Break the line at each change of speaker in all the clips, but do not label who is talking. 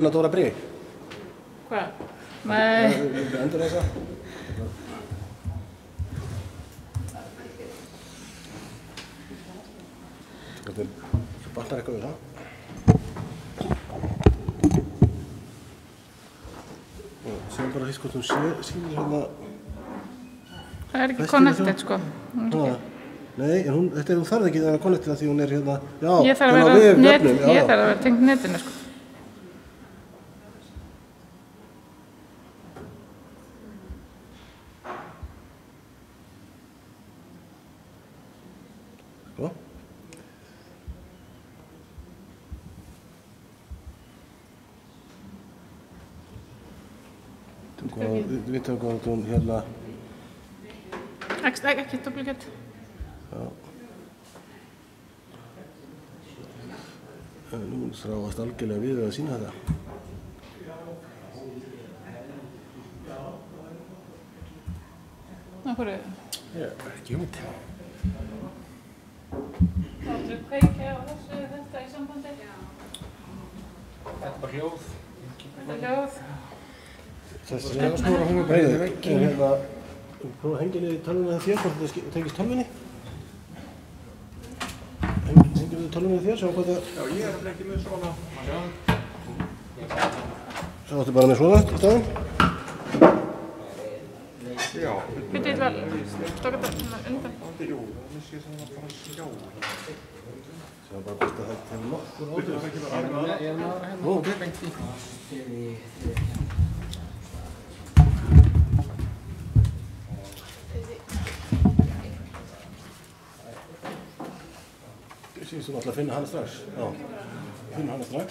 Dóra Brík?
Hvað? Nei.
Endur þessa? Þetta batnar eitthvað við það. Séum bara því hvort hún sýnir hérna...
Það er ekki connected sko.
Nei, en þetta hún þarf ekki að vera connected því hún er hérna... Já,
ég þarf að vera tengt netinu sko.
Sko? Við veitum hvað hún hérna...
Ekki duplicate.
Já. Nú þráast algjörlega við að sýna þetta.
Af hverju?
Ég er ekki hugmynd.
Áttu að kveikja á þetta í sambandi?
Þetta er bara hljóð.
Þetta er hljóð.
Þessi snúra hún bara í vegginn. Prófa að hengja niður í tölvunni eða þér, hvort þetta tengist tölvunni. Hengjum við tölvunni eða þér, sjá hvað það...
Já, ég er ekki með svona.
Svo áttu bara með svona í staðinn.
Já.
Býttu ég vel, stóka þetta undan.
Jú, það missi ég svona bara sjá.
Sjá bara hvort að þetta hefur nokkur áhrif.
Ég er með aðra hérna.
Ó, ok. Sýnst þú náttúrulega að finna hana strax. Já, finna hana strax.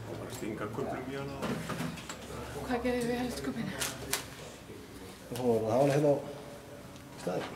Og bara stinga kubbrum í hana.
Hvað gerir við helst kubbinu?
Þá fórum við að hafa hana hérna á staðinn.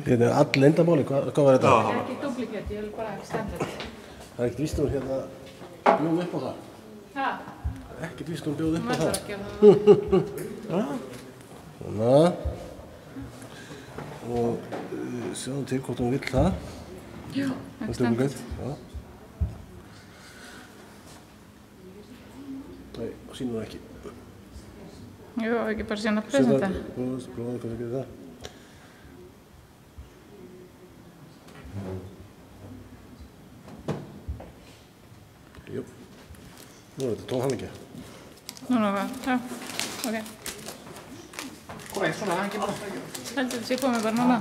Þetta er all leyndarmáli, hvað var þetta?
Ekki duplicate, ég vil bara standard.
Það er ekkert víst hún hérna bjóð upp á það.
Hæ?
Ekkert víst hún bjóð upp á
Maður
það.
þarf að gera það.
Svona. Og sjáum til hvort hún vill það.
Já, ekki standard.
Já. Nei, sýnum hún ekki.
Jú, ekki bara síðan að presenta.
Prófaðu hvað það gerir það. Jú. Nú er þetta tónhamingja.
Núna hvað? Já, ok.
Hvað er svona, það er ekki bara.
Heldur þetta sé komið bara núna.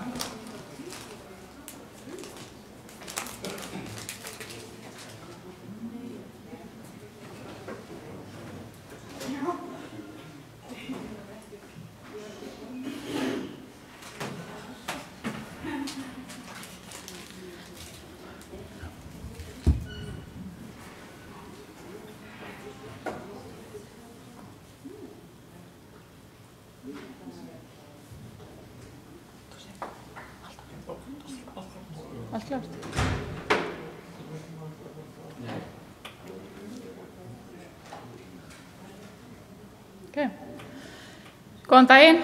Allt klárt. Ok. Góðan daginn.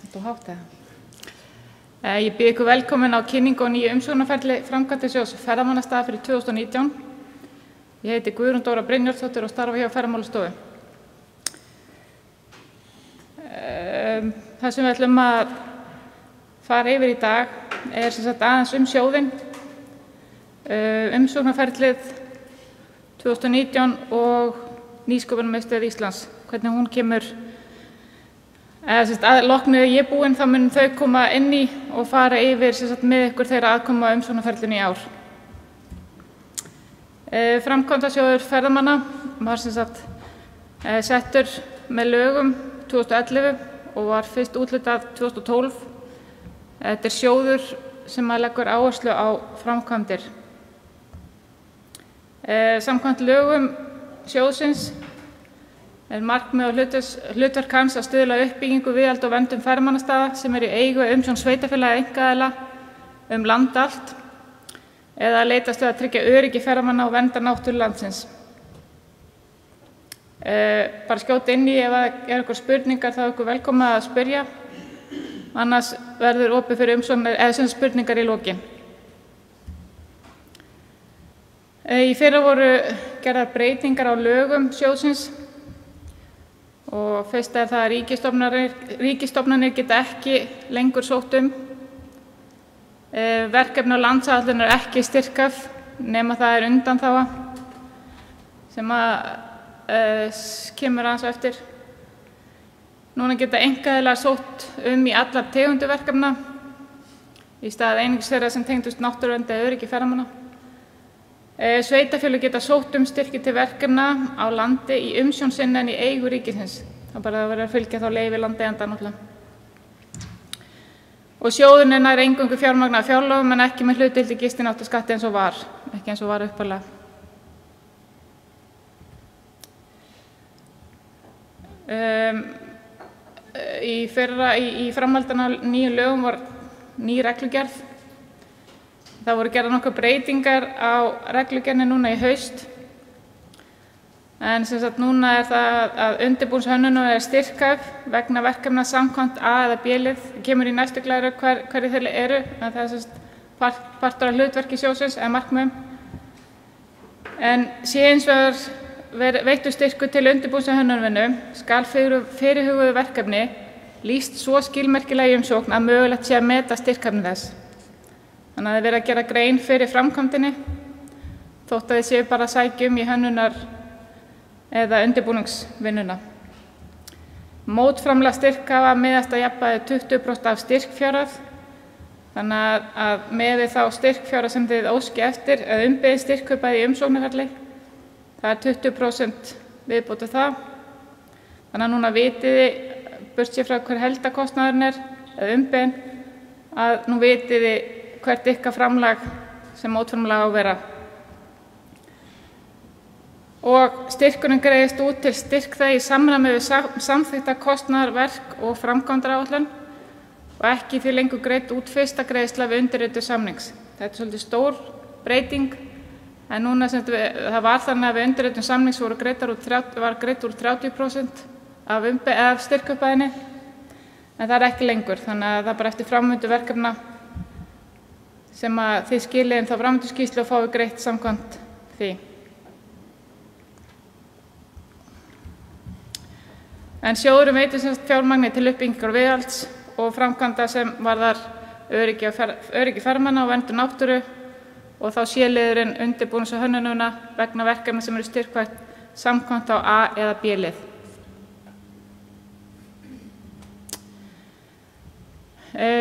Þetta er hátt eða? Ég býð ykkur velkomin á kynningu og nýju umsóknarferli Framkvæmdasjóðs ferðamannastaða fyrir 2019. Ég heiti Guðrún Dóra Brynjólfsdóttir og starfa hjá Ferðamálastofu. Það sem við ætlum að fara yfir í dag er sem sagt aðeins sjóðinn, umsóknarferlið 2019 og Nýsköpunarmiðstöð Íslands. Hvernig hún kemur, að loknu ég búin þá mun þau koma inn í og fara yfir sem sagt með ykkur þeirra aðkoma umsóknarferlinu í ár. Framkvæmdasjóður ferðamanna var sem sagt settur með lögum 2011 og var fyrst úthlutað 2012. Þetta er sjóður sem leggur áherslu á framkvæmdir. Samkvæmt lögum sjóðsins er markmið og hlutverk hans að stuðla að uppbyggingu, viðhaldi og verndun ferðamannastaða sem eru í eigu umsjón sveitarfélaga eða einkaaðila land allt eða að leitast við að tryggja öryggi ferðamanna og vernda náttúru landsins. Bara skjóta inn í ef það er einhver spurningar þá er ykkur velkomið að spyrja. Annars verður opið fyrir umsóknir eða sem spurningar í lokin. Í fyrra voru gerðar breytingar á lögum sjóðsins og fyrst er það að ríkisstofnanir geta ekki lengur sótt verkefni á landsáætlun er ekki styrkað nema það er undanþága sem kemur aðeins á eftir. Núna geta einkaaðilar sótt í allar tegundir verkefna í stað einungis þeirra sem tengdust náttúruvernd eða öryggi ferðamanna. Sveitarfélög geta sótt styrki til verkefna á landi í umsjón sinni en í eigu ríkisins. Það bara að vera að fylgja þá leyfi landeiganda náttúrulega. Og sjóðurinn er nær eingöngu fjármagn af fjárlögum en ekki með hlutdeild í gistináttaskatti eins og var, ekki eins og var upphaflega. Í framhaldinu af nýjum lögum var ný reglugerð. Það voru gerðar nokkrar breytingar á reglugerðinni núna í haust. En sem sagt núna er það að undirbúningshönnun er styrkað vegna verkefna samkvæmt A eða B-lið. Það kemur í næstu glæru hverju þeir eru, en það er sem sagt partur af hlutverki sjóðsins eða markmiðum. En sé hins vegar veittur styrkur til undirbúningshönnunarvinnu skal fyrirhuguðu verkefni lýst svo skilmerkilega í umsókn að mögulegt sé að meta styrkhæfni þess. Þannig að það er verið að gera grein fyrir framkvæmdinni þótt að þið séu bara að sækja í hönnunar eða undirbúningsvinnuna. Mótframlag styrkhafa miðast að jafnvægi 20% af styrkfjárhæð. Þannig að miðað þá styrkfjárhæð sem þið óskið eftir eða umbeðið styrkkaupið í umsóknarferli, það er 20% viðbót við það. Þannig að núna vitið þið, burtséð frá hver heildarkostnaðurinn er eða umbeðin, að nú vitið þið hvert ykkar framlag sem mótframlag á að vera. Og styrkurinn greiðist út til styrkþega í samræmi við samþykkta kostnaðar, verk og framkvæmdaráætlun og ekki því lengur greitt út fyrsta greiðsla við undirritun samnings. Þetta er svolítið stór breyting, en núna það var þannig að við undirritun samnings var greitt úr 30% af styrkupphæðinni, en það er ekki lengur, þannig að það er bara eftir framvindu verkefna sem að þið skilið þá framvinduskýrslu og fáið greitt samkvæmt því. En sjóðurinn veitir sem sagt fjármagni til uppbyggingar og viðhalds og framkvæmda sem varðar öryggi ferðamanna og verndun náttúru og þá C-liðurinn undirbúnings- og hönnunina vegna verkefna sem eru styrkvætt samkvæmt á A eða B-lið.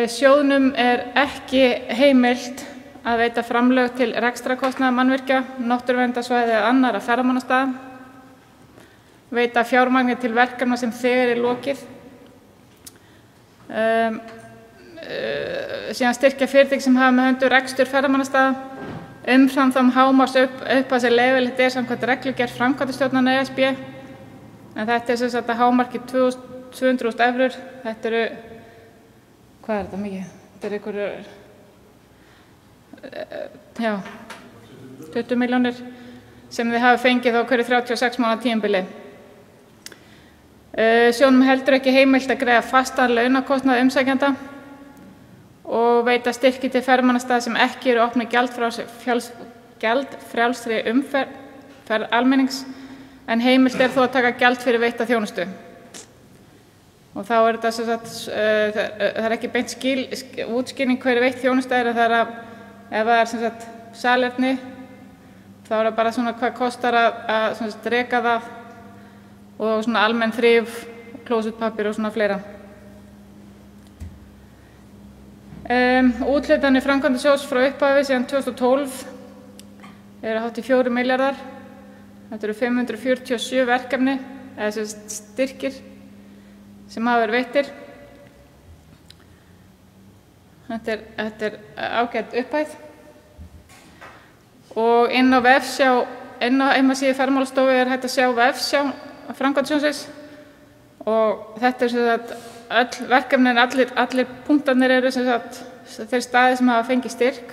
Sjóðnum er ekki heimilt að veita framlög til rekstrarkostnaðar mannvirkja, náttúruverndarsvæða eða annarra ferðamannastaða, veita fjármagni til verkefna sem þegar er lokið, síðan styrkja fyrirtæki sem hafa með höndum rekstur ferðamannastaða, umfram þá hámarks upphæð sem leyfilegt er samkvæmt reglugerð framkvæmdastjórnar ESB, en þetta er sem sagt að hámarki 200.000 evrur. Þetta eru, hvað er þetta mikið? Þetta er einhverjur 20 milljónir sem þið hafa fengið á hverju 36 mánaða tímabili. Sjóðnum heldur ekki heimilt að greiða fastan launakostnað umsækjanda og veita styrki til ferðamannastaða sem ekki eru opnir gjaldfrjálsri umferð almennings, en heimilt þó að taka gjald fyrir veitta þjónustu. Og þá þetta sem sagt, það ekki beint útskýring hverju veitt þjónusta en það ef það sem sagt salerni, þá það bara svona hvað kostar að sem sagt reka það og svona almenn þrif, klósettpappír og svona fleira. Úthlutanir framkvæmdasjóðs frá upphafi síðan 2012 eru hátt í 4 milljarðar. Þetta eru 547 verkefni, eða sem sagt styrkir sem hafa verið veittir. Þetta er ágæt upphæð. Og inn á heimasíðu Ferðamálastofu er hægt að sjá vefsjá framkvæmdasjóðsins og þetta sem sagt öll verkefnin, allir punktarnir eru sem sagt þeir staðir sem hafa fengið styrk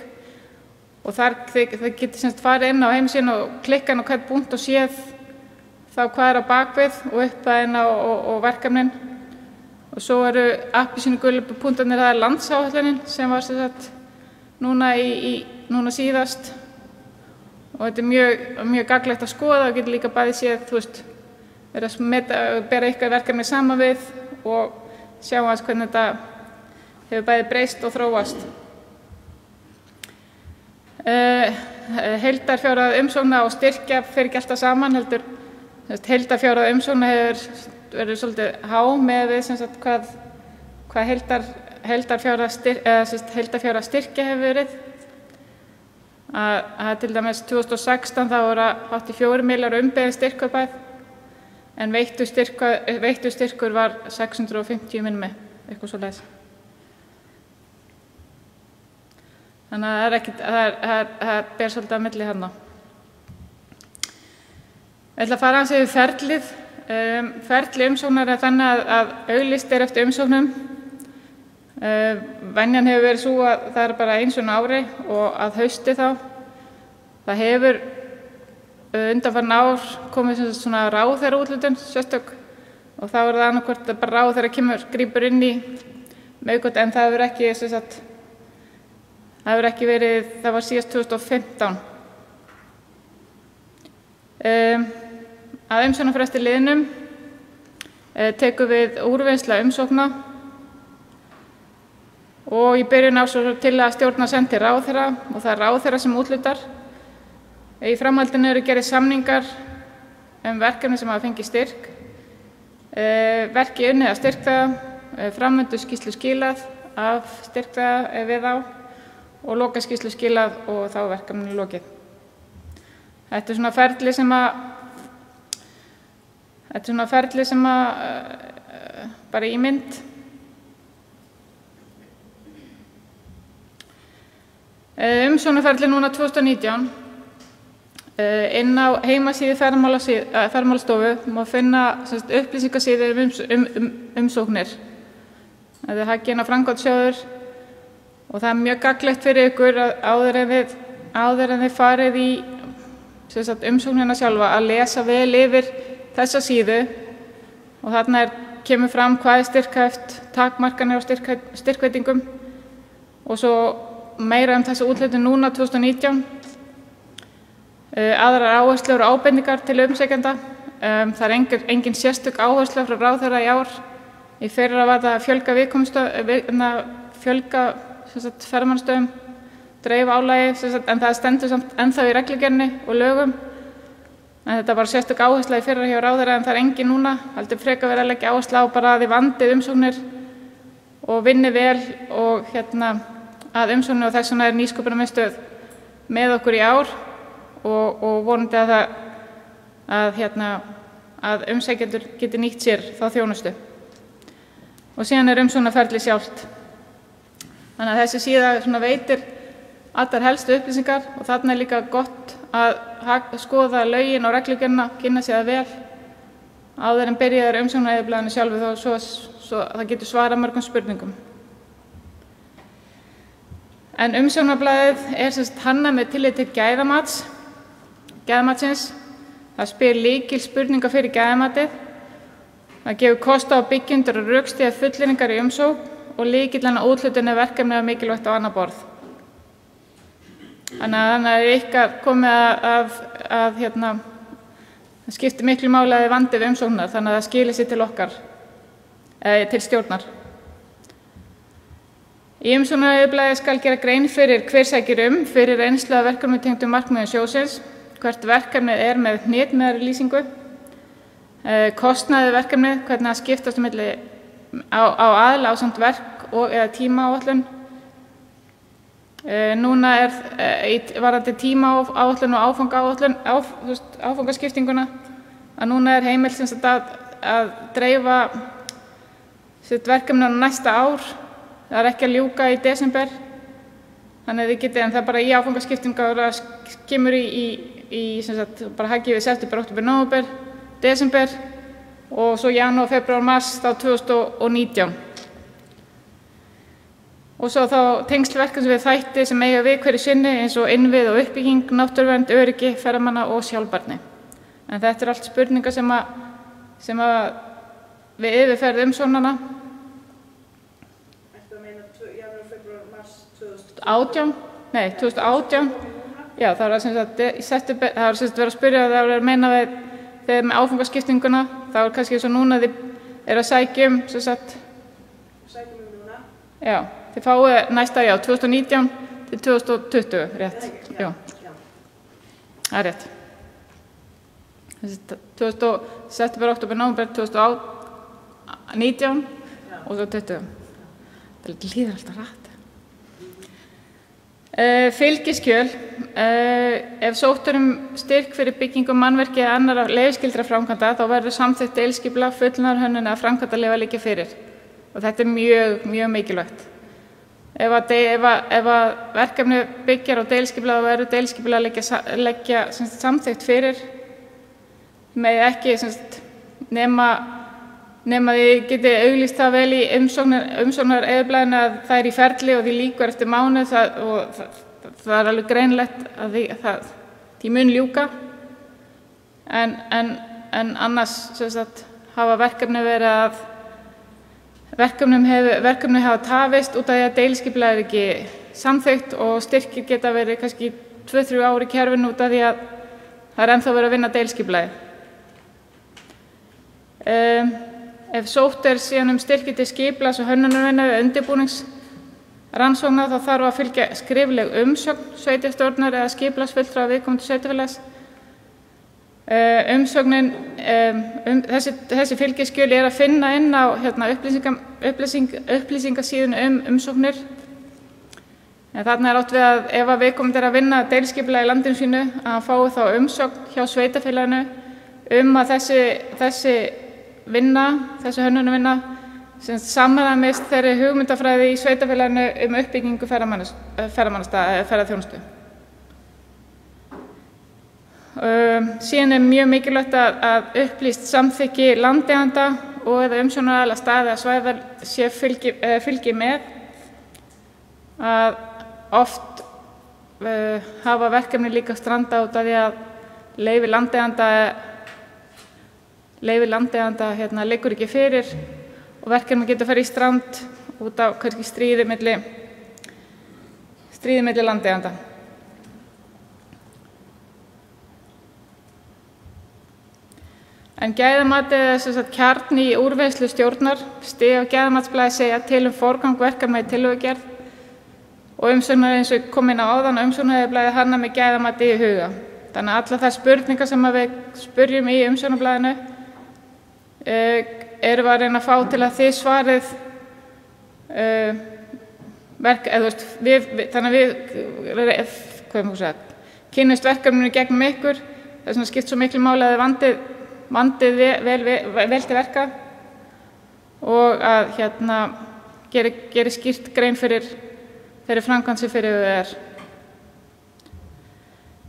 og þar það getur sem sagt farið inn á heimasíðuna og klikka inn á hvern punkt og séð þá hvað er á bakvið og upphæðina og verkefnin. Og svo eru appelsínugulu punktarnir, það er landsáætlunin sem var sem sagt núna síðast og þetta er mjög gagnlegt að skoða og getur líka bæði séð, þú veist, bera ykkar verkefni saman við og sjá aðeins hvernig þetta hefur bæði breyst og þróast. Heildarfjárhæð umsókna og styrkja fer ekki alltaf saman, heldur heildarfjárhæð umsókna hefur verið svolítið há með við sem sagt hvað heildarfjárhæð styrkja hefur verið. Að til dæmis 2016 þá voru hátt í 4 milljarðar umbeðin styrkupphæð en veittur styrkur var 650 minni, eitthvað svoleiðis. Þannig að það ber svolítið á milli þarna. Ég ætla að fara aðeins yfir ferlið. Ferli umsóknar er þannig að auglýst er eftir umsóknum. Venjan hefur verið svo að það er bara eins og ári og að hausti þá. Það hefur undanfarin ár komið svona ráðherraúthlutun sérstök og þá er það annaðhvort að bara ráðherra grípur inn í með en það hefur ekki sem sagt það hefur ekki verið, það var síðast 2015. Að umsóknarfresti liðnum tekur við úrvinnsla umsókna og í byrjun árs til að stjórna sendi ráðherra og það er ráðherra sem úthlutar. Í framhaldinu eru gerðir samningar verkefni sem hafa fengið styrk, verki unnið af styrkþega, framvindu skýrslu skilað af styrkþega við á og lokaskýrslu skilað og þá verkefninu lokið. Þetta er svona ferli sem bara í mynd. Umsóknarferli núna 2019. Inn á heimasíðu Ferðamálastofu má finna upplýsingasíður umsóknir. Það er hægt inn á framkvæmdasjóður og það er mjög gagnlegt fyrir ykkur áður en þið farið í umsóknina sjálfa að lesa vel yfir þessa síðu og þarna kemur fram hvað er styrkhæft, takmarkanir á styrkveitingum og svo meira þessa úthlutun núna 2019. Aðrar áherslur og ábendingar til umsækjenda. Það er engin sérstök áhersla frá ráðherra í ár. Í fyrra var það að fjölga ferðamannastöðum, dreifa álagi, en það stendur samt ennþá í reglugerðinni og lögum. En þetta var sérstök áhersla í fyrra hjá ráðherra en það er engin núna. Heldur frekar verið að leggja áhersla á bara að þið vandið umsóknir og vinni vel og að umsóknir og þess vegna er Nýsköpunarmiðstöð með okkur í ár. Og vonandi að umsækjendur geti nýtt sér þá þjónustu. Og síðan er umsóknarferli sjálft. Þannig að þessi síða veitir allar helstu upplýsingar og þarna er líka gott að skoða lögin og reglugerðina, kynna sér það vel áður en byrjaðar umsóknareyðublaðinu sjálfu svo það getur svarað mörgum spurningum. En umsjónarblaðið hannað með tillit til gæðamatsins. Það spyr lykilspurninga fyrir gæðamatið. Það gefur kost á byggjendur og rökstyðja fullyrðingar í umsókn og lykillinn að úthlutun verkefni er mikilvægt á annað borð. Þannig að það ykkar komið að það skiptir miklu máli að þið vandið umsóknar, þannig að það skilir sér til okkar, til stjórnar. Í umsóknareyðublaði skal gera grein fyrir hver sækir fyrir reynslu af verkefnum tengdum markmiðum sjóðsins, hvert verkefnið er með hnitmiðaðri lýsingu, kostnaði verkefnið, hvernig það skiptast á aðila ásamt verk og eða tímaáætlun. Núna varðandi tímaáætlun og áfangaskiptinguna, að núna heimilt að dreifa verkefninu á næsta ár. Það er ekki að ljúka í desember, þannig að þið getið, en það er bara í áfangaskiptingu að það kemur bara hagið við september, október, nóvember, desember og svo janúar, febrúar, mars þá 2019. Og svo þá tengslverkefni við þætti sem eiga við hverju sinni eins og innvið og uppbygging, náttúruvernd, öryggi, ferðamanna og sjálfbærni. En þetta er allt spurningar sem við yfirferð umsóknarna. 2018. Já, það var í september, það var verið að spyrja, það var að meina þegar með áfangaskiptinguna, það var kannski eins og núna þið að sækja núna? Já, þið fáið næsta, 2019 til 2020, rétt? Já, það er rétt. September, október, nóvember 2019 og svo 20. Það líður alltaf rætt. Fylgiskjöl. Ef sótt styrk fyrir byggingu mannverki eða annarra leyfisskyldra framkvæmda þá verður samþykkt deiliskipulag, fullnaðarhönnun eða framkvæmdaleyfi að liggja fyrir. Og þetta er mjög mikilvægt. Ef verkefni byggjar á deiliskipulag þá verður deiliskipulag að leggja samþykkt fyrir með ekki nema þið getið auglýst það vel í umsóknareyðublaðinu að það er í ferli og því lýkur eftir mánuð og það er alveg greinlegt að því mun ljúka. En annars hafa verkefni hafa tafist út af því að deiliskipulag er ekki samþykkt og styrkir geta verið kannski 2-3 ár í kerfinu út af því að það er ennþá verið að vinna deiliskipulagið. Ef sótt síðan styrki til skipulags- og hönnunarvinnu eða undirbúningsrannsókna þá þarf að fylgja skrifleg umsögn sveitarstjórnar eða skipulagsfulltrúa viðkomandi sveitarfélags. Umsögnin, þessi fylgiskjöl er að finna inn á upplýsingasíðunni umsóknir. En þarna er átt við að ef viðkomandi er að vinna deiliskipulag í landinu sínu að hann fái þá umsögn hjá sveitarfélaginu að þessi hönnunarvinna samræmist þeirri hugmyndafræði í sveitarfélaginu uppbyggingu ferðaþjónustu. Síðan er mjög mikilvægt að upplýst samþykki landeiganda og eða umsjónaraðila staði að svæða sé fylgi með. Að oft hafa verkefni líka stranda út af því að leyfi landeiganda liggur ekki fyrir og verkefni getur farið í strand út af kannski stríði milli landeiganda. En gæðamatið er kjarni í úrvinnslu stjórnar. Stig á gæðamatsblaði segja til forgang verkefna í tillögugerð og umsóknar eins og kom inn á áðan umsóknareyðublaðið hannað með gæðamati í huga. Þannig að allar þær spurningar sem við spurjum í umsóknarblaðinu erum við að reyna að fá til að þið svarið þannig að við kynnumst verkefninu gegnum ykkur. Þess vegna skipt svo miklu máli að þið vandið vel til verka og að geri skýrt grein fyrir þeirri framkvæmd sem fyrir þau er.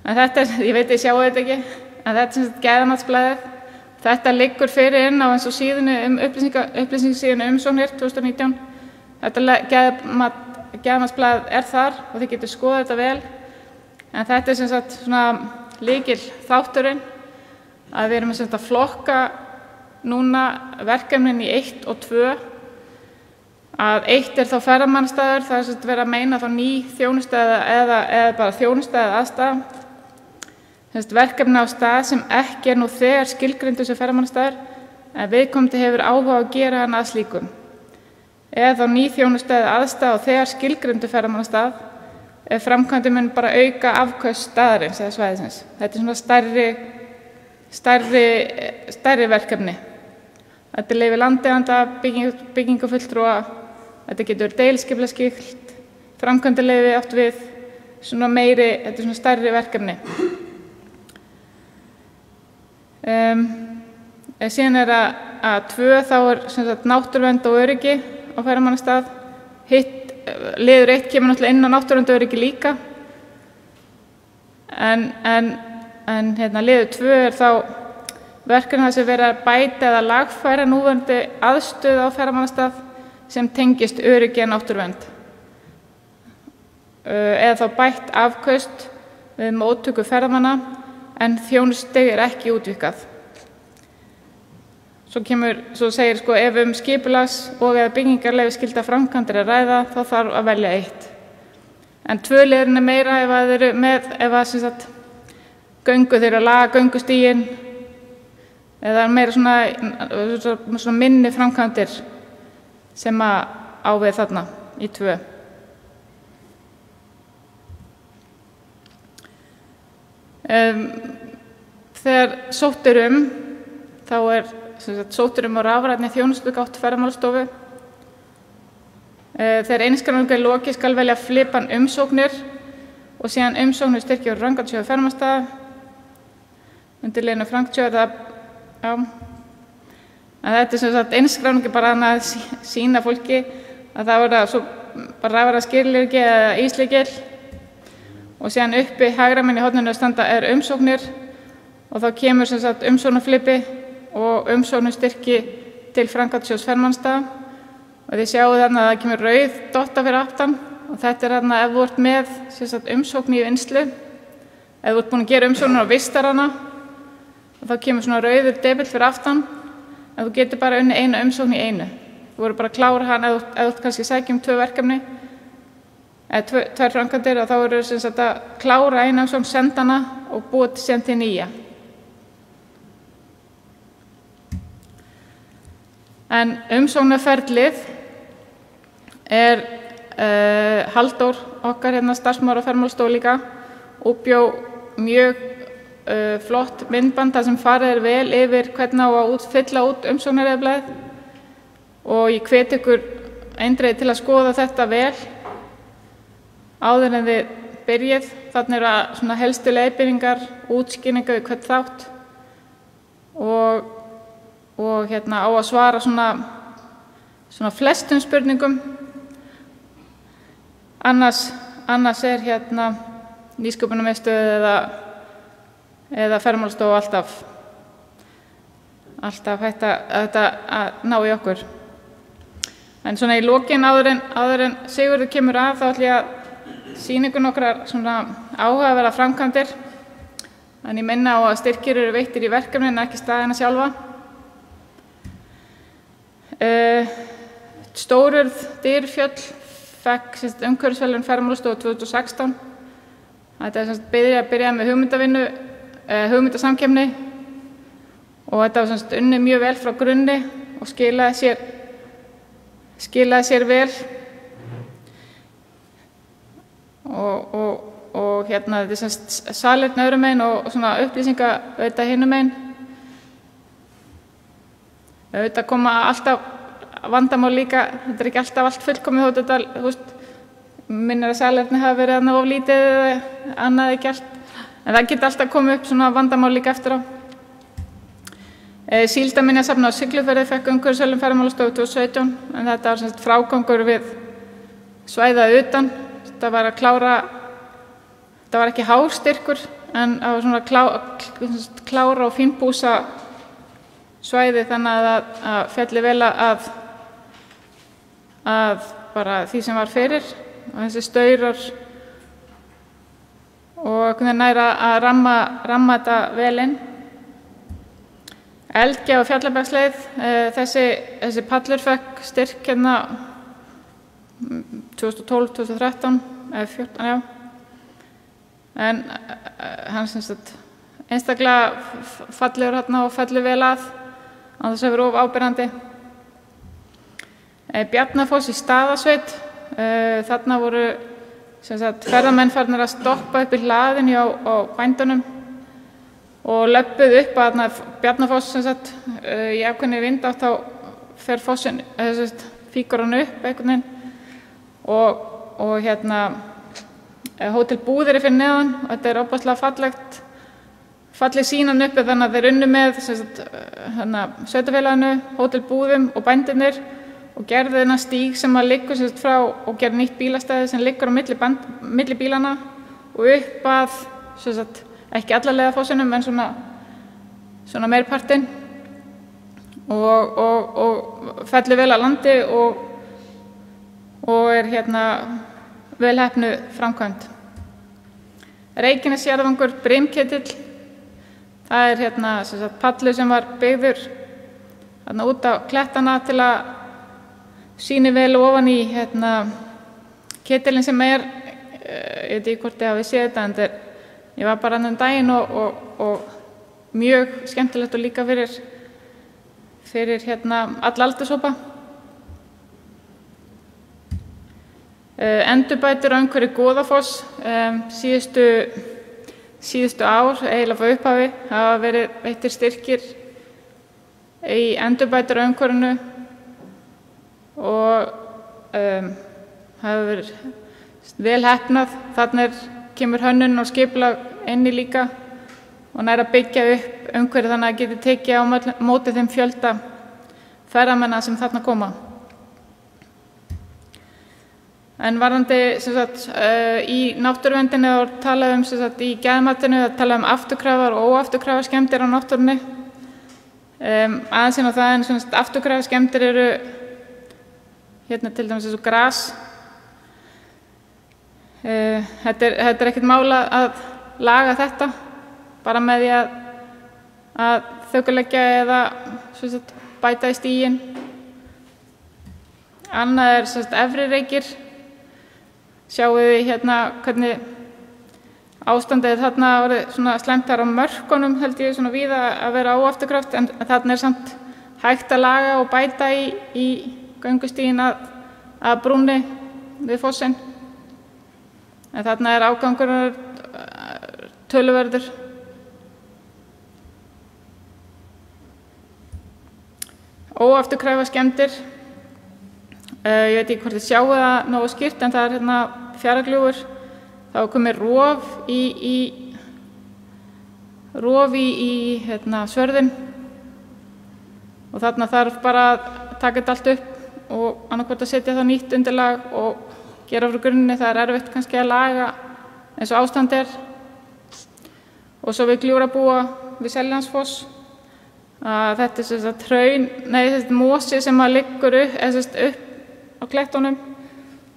En þetta er, ég veit ég sjáu þetta ekki, en þetta er gæðamatsblaðið. Þetta liggur fyrir inn á eins og síðunni upplýsingasíðunni umsóknir 2019. Þetta gæðamat Gjafamálsblað þar og þið getur skoðað þetta vel. En þetta sem sagt svona lykil þátturinn að við erum sem sagt að flokka núna verkefnin í 1 og 2. Að 1 þá ferðamannastaður, það sem sagt verið að meina þá ný þjónusta eða bara þjónusta eða aðstaða. Verkefni á stað sem ekki nú þegar skilgreindur sem ferðamannastaður en viðkomandi hefur áhuga að gera hann að slíkum. Eða þá ný þjónusta eða aðstaða og þegar skilgreindur ferðamannastað ef framkvæmdin mun bara auka afköst staðarins eða svæðisins. Þetta svona stærri verkefni. Þetta leyfi landeiganda, byggingafulltrúa, þetta getur deiliskipulagsskylt, framkvæmdaleyfi átt við svona meiri, þetta svona stærri verkefni. Síðan að 2 þá sem sagt náttúruvernd og öryggi á ferðamannastað. Liður 1 kemur náttúrulega inn á náttúruvernd og öryggi líka. En liður 2 þá verkefni þess að vera að bæta eða lagfæra núverandi aðstöðu á ferðamannastað sem tengist öryggi og náttúruvernd. Eða þá bætt afköst við móttöku ferðamanna en þjónustig ekki útvíkkað. Svo segir ef skipulags- og eða byggingarleyfi skylda framkvæmdir að ræða þá þarf að velja 1. En 2 liðurinn meira ef að þeir eru með, ef að sem sagt göngu þeir að laga göngustíginn eða meira svona minni framkvæmdir sem að á við þarna í 2. Þegar sótt þá sótt á rafrænni þjónustugátt ferðamálastofu. Þegar innskráningu lokið skal velja flipan umsóknir og síðan umsóknir styrkja úr framkvæmdasjóði ferðamálastaða. Undir liðinu framkvæmdasjóði þetta sem sagt innskráningu bara að sýna fólki að það verða svo bara rafrænt skilríki eða íslykil og síðan uppi hægra megin í horninu standa umsóknir og þá kemur sem sagt umsóknarflipi og umsóknarstyrki til framkvæmdasjóðs ferðamálastaða og þið sjáu þarna að það kemur rauð dotta fyrir aftan og þetta þarna ef þú ert með sem sagt umsókn í vinnslu, ef þú ert búin að gera umsóknir og vistar hana og þá kemur svona rauður depill fyrir aftan en þú getur bara unnið eina umsókn í einu. Þú verður bara að klára hana ef þú ert kannski sækja 2 verkefni eða 2 framkvæmdir og þá verður sem sagt að klára eina umsókn, senda hana og búa til nýja. En umsóknarferlið Halldór okkar starfsmaður á ferðamálastofu líka og bjó mjög flott myndband þar sem farið vel yfir hvernig á að fylla út umsóknarefnið og ég hvet ykkur eindregið til að skoða þetta vel áður en þið byrjið. Þarna eru svona helstu leiðbeiningar, útskýringar við hvern þátt og á að svara svona flestum spurningum. Annars nýsköpunarmiðstöð eða ferðamálastofa alltaf hægt að ná í okkur. En svona í lokin áður en Sigurður kemur af þá ætla ég að sýna ykkur nokkrar svona áhugaverðar framkvæmdir. En ég minna á að styrkir eru veittir í verkefni en ekki staðina sjálfa. Stórurð Dyrfjöll fekk umhverfisverðlaun ferðamálastofu 2016. Þetta byrjaði með hugmyndasamkeppni og þetta var unnið mjög vel frá grunni og skilaði sér vel. Og þetta er salerni öðrum megin og svona upplýsingaveita hinum megin. Auðvitað koma alltaf vandamál líka, þetta er ekki alltaf allt fullkomið þótt þetta, minnir að salerni hafa verið þarna of lítið eða annað gert, en það geta alltaf komið upp svona vandamál líka eftir á. Síldarminjasafnið á Siglufirði fekk umhverfisverðlaun ferðamálastofu 2017, en þetta var frágangur við svæðið utan. Þetta var að klára, þetta var ekki hár styrkur, en það var svona klára og fínbúsa svæði þannig að fjalli vel að bara því sem var fyrir þessi staurar og hvernig næra að ramma þetta vel inn. Eldgjá og Fjallabergsleið, þessi pallur fekk styrk hérna 2012-2013 eða 14, já. En hann sem sagt einstaklega fallegur hérna og fellur vel að án þess að vera of áberandi. Bjarnafoss í Staðarsveit, þarna voru sem sagt ferðamenn farnir að stoppa upp í hlaðin á bændunum og löbbuð upp að Bjarnafoss sem sagt í ákveðinni vindátt þá fer fossin, fíkur hann upp einhvern veginn og hérna Hótel Búðir fyrir neðan og þetta ofboðslega falleg sýnan uppi þannig að þeir unnu með sem sagt sveitarfélaginu, Hótel Búðum og bændurnir og gerði þennan stíg sem að liggur sem sagt frá og gerði nýtt bílastæði sem liggur á milli bílana og upp að sem sagt ekki allarlega fossinum en svona meirpartinn og fellur vel að landi og hérna vel heppnu framkvæmd. Reykjanesjarðvangur Brimketill, það hérna sem sagt pallur sem var byggður þarna út á klettana til að sýni vel ofan í hérna ketillin sem ég veit ekki hvort ég hafi séð þetta en ég var bara annan daginn og mjög skemmtilegt og líka fyrir hérna alla aldurshópa. Endurbætur á umhverfi Goðafoss síðustu ár, eiginlega frá upphafi, hafa verið veittir styrkir í endurbætur á umhverfinu og hafa verið vel heppnað. Þarna kemur hönnun og skipulag inn í líka og nær að byggja upp umhverfi þannig að geti tekið á móti þeim fjölda ferðamanna sem þarna koma. En varðandi sem sagt í náttúruverndinni þá talaðum sem sagt í geðmatinu þá talaðum afturkrafar og óafturkrafar skemmdir á náttúrunni. Aðeins inn á það en sem sagt afturkrafar skemmdir eru hérna til dæmis eins og gras. Þetta er ekkert mál að laga þetta bara með því að þökuleggja eða sem sagt bæta í stíginn. Annað er sem sagt efri reykir. Sjáum við hérna hvernig ástandið þarna orðið svona slæmt þar á mörkunum held ég svona víða að vera óafturkraft en þarna er samt hægt að laga og bæta í göngustíginn að brúnni við fossinn. En þarna er ágangur töluverður. Óafturkræfa skemmdir. Ég veit ekki hvort þið sjáu það nógu skýrt en það er hérna Fjarðargljúfur. Það var komið rof í hérna svörðinn og þarna þarf bara að taka þetta allt upp og annaðhvort að setja það nýtt undirlag og gera frá grunni. Það er erfitt kannski að laga eins og ástand er. Og svo við Gljúfrabúa við Seljalandsfoss að þetta er sem sagt þetta mosi sem að liggur upp á klettunum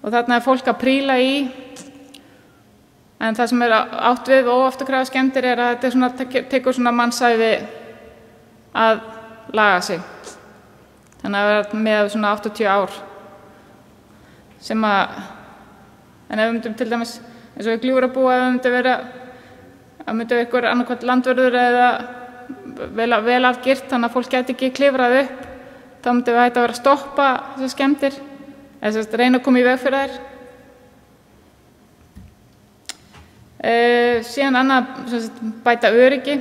og þarna er fólk að príla í en það sem er átt við óafturkræfa skemmdir er að þetta tekur svona mannsævi að laga sig. Þannig að vera með svona 80 ár sem en ef við myndum til dæmis eins og við Gljúfrabúa ef við myndum vera að myndum ykkur annarkvæmt landvörður eða vel afgirt þannig að fólk geti ekki klifrað upp þá myndum við hægt að vera að stoppa þessar skemmdir eða reyna að koma í veg fyrir þær. Síðan annað bæta öryggi.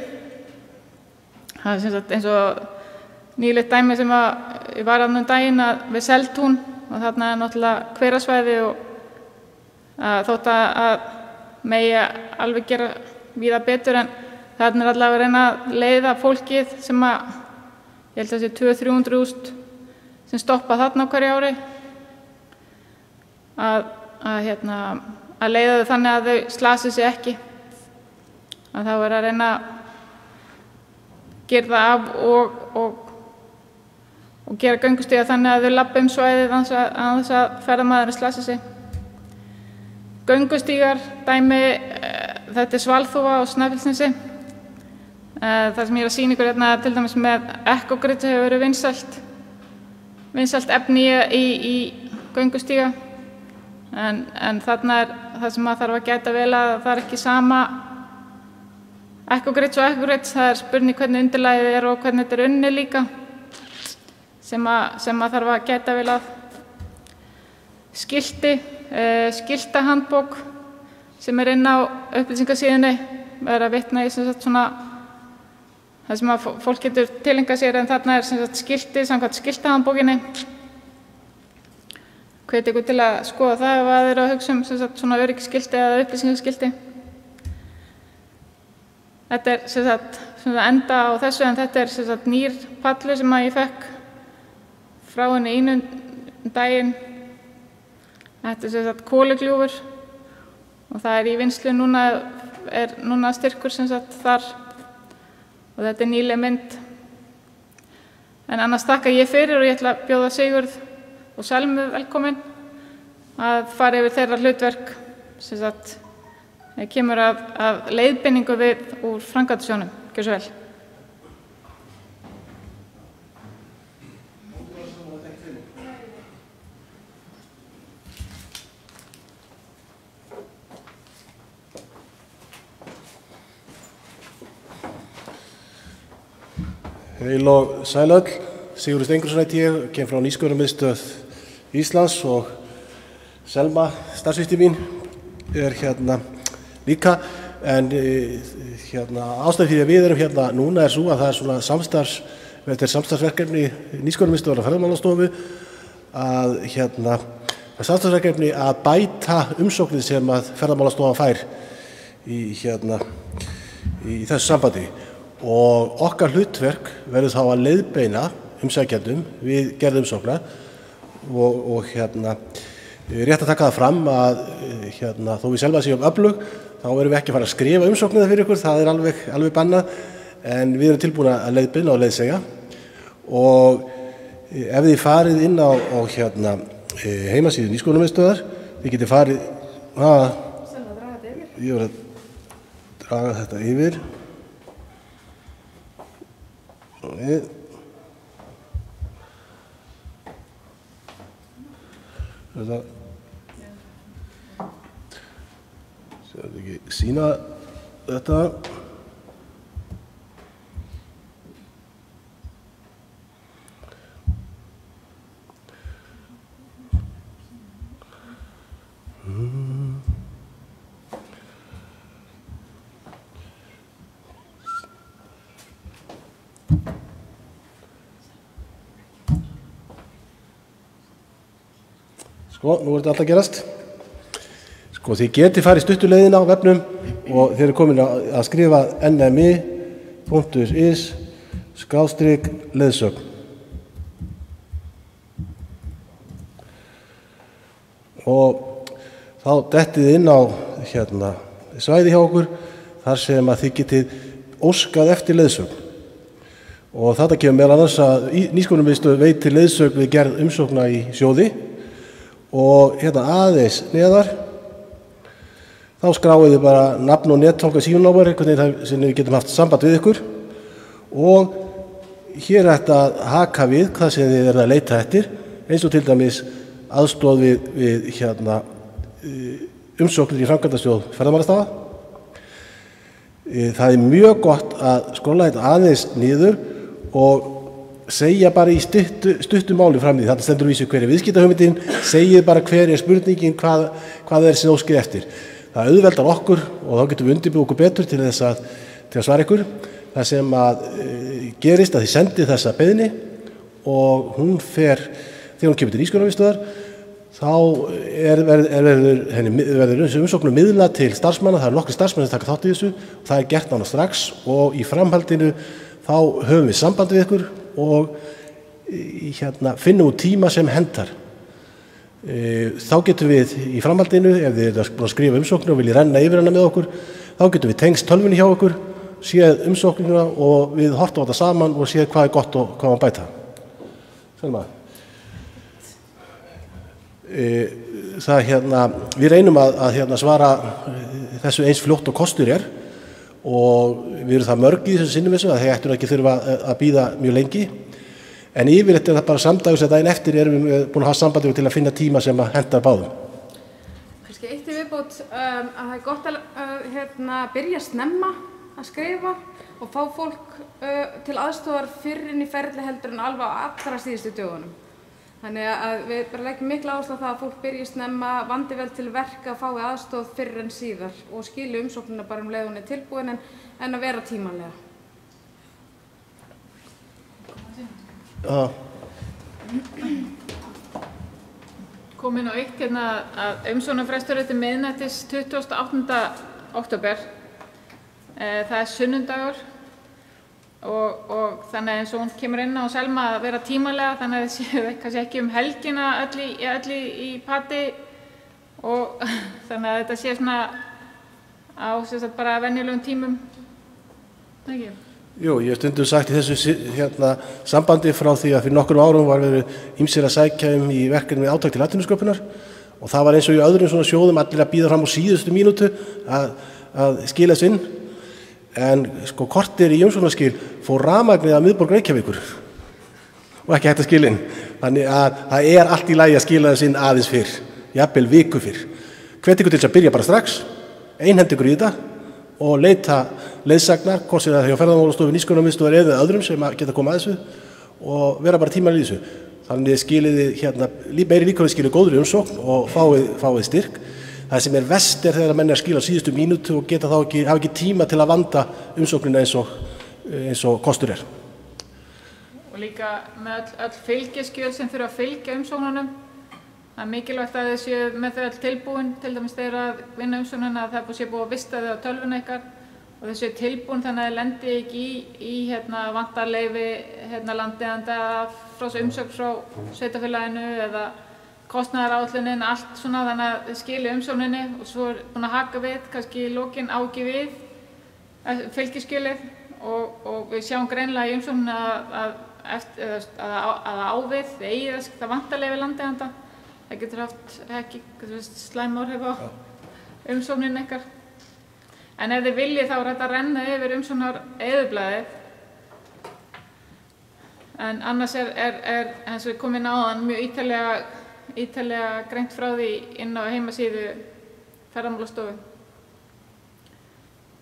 Það er eins og nýlegt dæmi sem ég var annað daginn við Seltún og þarna er náttúrulega hverasvæði og þótt að megi alveg gera víða betur en þarna er allavega að reyna að leiða fólkið sem ég held að sé 200-300.000 sem stoppa þarna á hverju ári að leiða þau þannig að þau slasi sig ekki. Að það var að reyna að gera það af og gera göngustíga þannig að þau labba svæðið án þess að ferðamaðurinn slasi sig. göngustígar, dæmi, þetta Svalþúfa og Snæfellsnesi. Það sem ég er að sýna ykkur hérna til dæmis með EcoGrid hefur verið vinsælt efni í göngustíga. En þarna það sem maður þarf að gæta vel að það er ekki sama EcoGrid og EcoGrid. Það er spurning hvernig undirlagið er og hvernig þetta er unnið líka sem maður þarf að gæta vel að. Skilti, skiltahandbók sem er inn á upplýsingasíðunni er að vitna í svona það sem að fólk getur tileinkað sér, en þarna er skilti samkvæmt skiltahandbókinni. Hvet ykkur til að skoða það ef að þeir eru að hugsa svona öryggisskilti eða upplýsingaskilti. Þetta er enda á þessu, en þetta er nýr pallur sem að ég fekk frá henni Ínu daginn. Þetta er kolugljúfur og það er í vinnslu núna styrkur þar og þetta er nýleg mynd. En annars þakka ég fyrir og ég ætla að bjóða Sigurð og Selmu velkomin að fara yfir þeirra hlutverk kemur að leiðbeiningu úr framkvæmdasjónum. Gjörðu svo vel.
Heil og sæl öll, Sigurður Steingrímsson heiti ég, kem frá Nýsköpunarmiðstöð Íslands og Selma, starfsvitið mín, er hérna líka. En ástæðan fyrir að við erum hérna núna er svo að það er svona samstarfsverkefni Nýsköpunarmiðstöðvar og Ferðamálastofu samstarfsverkefni að bæta umsóknir sem að Ferðamálastofan fær í þessu sambandi. Og okkar hlutverk verður þá að leiðbeina umsækjendum við gerð umsókna og rétt að taka það fram að þó við Selma séum öflug þá erum við ekki að fara að skrifa umsóknina fyrir ykkur, það er alveg bannað, en við erum tilbúin að leiðbeina og leiðsegja. Og ef þið farið inn á heimasíðu Nýsköpunarmiðstöðvar, þið getið farið ég var að draga þetta yfir. Þetta ekki sýna þetta. Nú er þetta alltaf að gerast. Þið getið farið stuttuleiðina á vefnum og þið eru komin að skrifa nmi.is/leiðsögn. Og þá dettið inn á svæði hjá okkur þar sem að þið getið óskað eftir leiðsögn. Og þetta kemur meðal annars að Nýsköpunarmiðstöð veitir leiðsögn við gerð umsókna í sjóði. Og aðeins neðar þá skráið þið bara nafn og netfang og símanúmer, einhvern veginn sem við getum haft samband við ykkur, og hér er þetta að haka við hvað sem þið eruð að leita eftir, eins og til dæmis aðstoð við umsóknir í framkvæmdasjóð ferðamálastaða. Það er mjög gott að skrolla þetta aðeins niður og segja bara í stuttu máli fram í því. Þetta stendur vísu hver er viðskiptahugmyndin, segið bara hver er spurningin, hvað er sem óskið eftir. Það auðveldar okkur og þá getum við undirbúið okkur betur til að svara ykkur. Það sem að gerist að þið sendið þessa beiðni og hún fer, þegar hún kemur til Nýsköpunarmiðstöðvar, þá verður umsóknum miðlað til starfsmanna. Það eru nokkrir starfsmenn sem taka þátt í þessu og það er gert nána strax, og í framhaldinu þá höfum við samband við ykkur og finnum út tíma sem hentar. Þá getum við í framhaldinu, ef þið eru að skrifa umsóknir og viljið renna yfir hana með okkur, þá getum við tengst tölvunni hjá okkur, séð umsóknina og við horfum á þetta saman og séð hvað er gott og hvað má bæta. við reynum að svara þessu eins fljótt og kostur og við erum það mörg í þessu sinnum þessu að þeir ættu ekki þurfa að bíða mjög lengi. En yfirleitt það bara samdags að daginn eftir erum við búin að hafa sambandi til að finna tíma sem að hendar báðum.
Kannski eitt í viðbót að það er gott að byrja snemma að skrifa og fá fólk til aðstofar fyrr inn í ferli heldur en alveg á allra síðustu dögunum. Þannig að við bara leggjum mikla áherslu á það að fólk byrji snemma, vandi vel til verka, fái aðstoð fyrr en síðar og skili umsóknina bara leið hún tilbúin en að vera tímanlega.
Kom inn á eitt að umsóknarfrestur til miðnættis 28. október. Það er sunnudagur og þannig eins og hún kemur inn á Selma að vera tímalega, þannig að það séu kannski ekki helgina öll í patti og þannig að þetta sé svona á bara venjulegum tímum. Ekki?
Jú, ég hef stundum sagt í þessu sambandi frá því að fyrir nokkrum árum var verið ýmsir að sækja í verkefni átak til atvinnusköpunar og það var eins og í öðrum svona sjóðum allir að bíða fram á síðustu mínútu að skila þess inn. En korter í umsóknarskil fór rafmagnið að miðborg Reykjavíkur og ekki hægt að skila inn. Þannig að það er allt í lagi að skila þess inn aðeins fyrr, jafnvel viku fyrr. Hvet ykkur til þess að byrja bara strax, einhenda ykkur í þetta og leita leiðsagnar, hvort sem það hjá Ferðamálastofu, Nýsköpunarmiðstöðvar eða öðrum sem geta komið að þessu og vera bara tímanlega í þessu. Þannig skiliði meiri líkur skilið góðri umsókn og fáið styrk. Það sem verst þegar menn skila á síðustu mínútu og geta þá hafa ekki tíma til að vanda umsóknina eins og kostur
Og líka með öll fylgiskjöl sem þurfa að fylgja umsóknunum. Það er mikilvægt að þið séu með þau öll tilbúin, til dæmis þegar að vinna umsóknuna að það sé búið að vista þau á tölvuna ykkar og þau séu tilbúin þannig að þið lendi ekki í vantarleyfi landeiganda frá umsókn frá sveitarfélaginu eða kostnaðaráætlunin, allt svona þannig að þið skili umsókninni og svo er búin að haka við, kannski í lokin á ekki við fylgiskjölið og við sjáum greinilega í umsókninni að ávið, það vantarleyfi landeiganda. Það getur haft ekki slæm áhrif á umsóknin ykkar. En ef þið viljið þá er þetta að renna yfir umsóknar eyðublaðið. En annars er eins og við komum inn á áðan mjög ítarlega greint frá því inn á heimasíðu Ferðamálastofu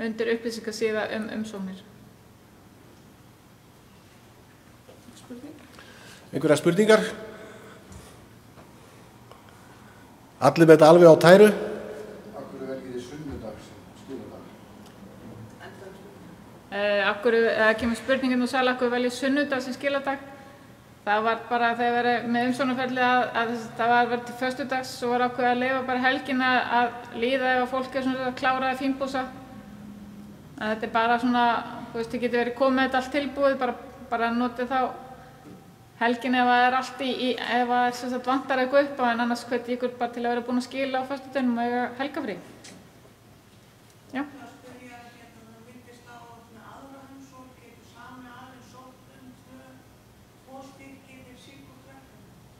undir upplýsingasíða umsóknir.
Einhverjar spurningar? Allir með þetta alveg á tæru?
Af hverju veljið þið sunnudags skiladag?
Það kemur spurningin og sæla af hverju veljið sunnudag sem skiladag. Það var bara þegar verið með umsóknarferli að það var verið til föstudags og var ákveðið að leyfa bara helgina að líða ef fólk svona að kláraði fínbúsa. Þetta er bara svona, þið getur verið komið með þetta allt tilbúið, bara notið þá helgin ef það er allt ef það vantar eitthvað upp á, en annars hveti ykkur bara til að vera búin að skila á föstudeginum og eiga helgafrí. Já.